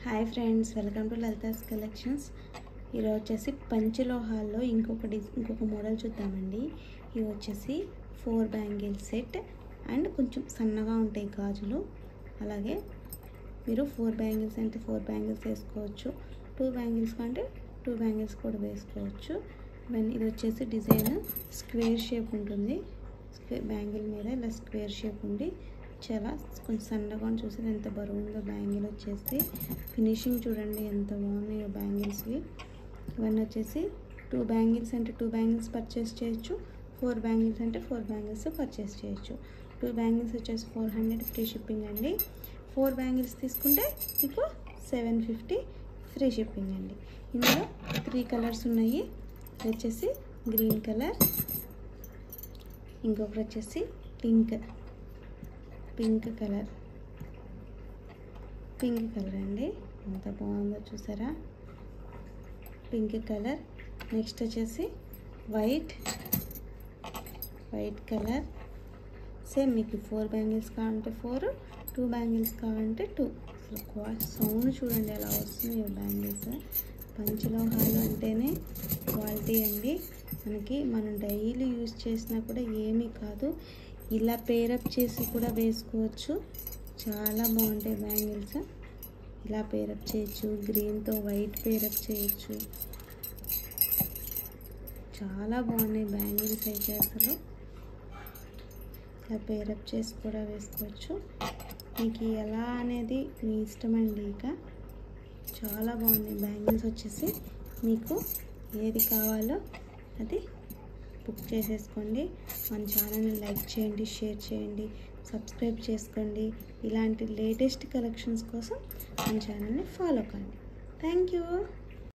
Hi friends, welcome to Lalitha's collections. ఈరోజు వచ్చేసి పంచలోహాల్లో ఇంకొక మోడల్ చూద్దామండి. ఇవి వచ్చేసి 4 బ్యాంగిల్ సెట్ అండ్ కొంచెం సన్నగా ఉంటాయి గాజులు. అలాగే మీరు 4 బ్యాంగిల్స్ అంటే 4 బ్యాంగిల్స్ వేసుకోవచ్చు, 2 బ్యాంగిల్స్ అంటే 2 బ్యాంగిల్స్ కూడా వేసుకోవచ్చు. ఇది వచ్చేసి డిజైన్ స్క్వేర్ షేప్ ఉంటుంది. బ్యాంగిల్ మీద ఇలా స్క్వేర్ షేప్ ఉండి చాలా కొంచెం సన్నగా చూసి ఎంత బరువు ఉందో బ్యాంగిల్ వచ్చేసి. ఫినిషింగ్ చూడండి ఎంత బాగున్నాయో బ్యాంగిల్స్వి. ఇవన్నీ వచ్చేసి 2 బ్యాంగిల్స్ అంటే 2 బ్యాంగిల్స్ పర్చేస్ చేయొచ్చు, 4 బ్యాంగిల్స్ అంటే 4 బ్యాంగిల్స్ పర్చేస్ చేయొచ్చు. 2 బ్యాంగిల్స్ వచ్చేసి 400 ఫ్రీ షిప్పింగ్ అండి. 4 బ్యాంగిల్స్ తీసుకుంటే మీకు 750 ఫ్రీ షిప్పింగ్ అండి. ఇందులో 3 కలర్స్ ఉన్నాయి. వచ్చేసి గ్రీన్ కలర్, ఇంకొకటి వచ్చేసి పింక్ కలర్ అండి. ఎంత బాగుందో చూసారా, పింక్ కలర్. నెక్స్ట్ వచ్చేసి వైట్ కలర్. సేమ్ మీకు 4 బ్యాంగిల్స్ కావాలంటే 4, 2 బ్యాంగిల్స్ కావాలంటే 2. సౌండ్ చూడండి ఎలా వస్తున్నాయి బ్యాంగిల్స్. పంచలోహాలు అంటేనే క్వాలిటీ అండి. మనం డైలీ యూజ్ చేసినా కూడా ఏమీ కాదు, ఇలా పేరప్ చేసి కూడా వేసుకోవచ్చు. చాలా బాగుంటాయి బ్యాంగిల్స్. ఇలా పేరప్ చేయొచ్చు, గ్రీన్తో వైట్ పేరప్ చేయొచ్చు. చాలా బాగున్నాయి బ్యాంగిల్స్ అయితే అసలు. ఇలా పేరప్ చేసి కూడా వేసుకోవచ్చు. మీకు ఎలా అనేది మీ ఇష్టం అండి. ఇక చాలా బాగున్నాయి బ్యాంగిల్స్ వచ్చేసి. మీకు ఏది కావాలో అది బుక్ చేసేసుకోండి. మన ఛానల్ని లైక్ చేయండి, షేర్ చేయండి, సబ్స్క్రైబ్ చేసుకోండి. ఇలాంటి లేటెస్ట్ కలెక్షన్స్ కోసం మన ఛానల్ని ఫాలో కండి. Thank you.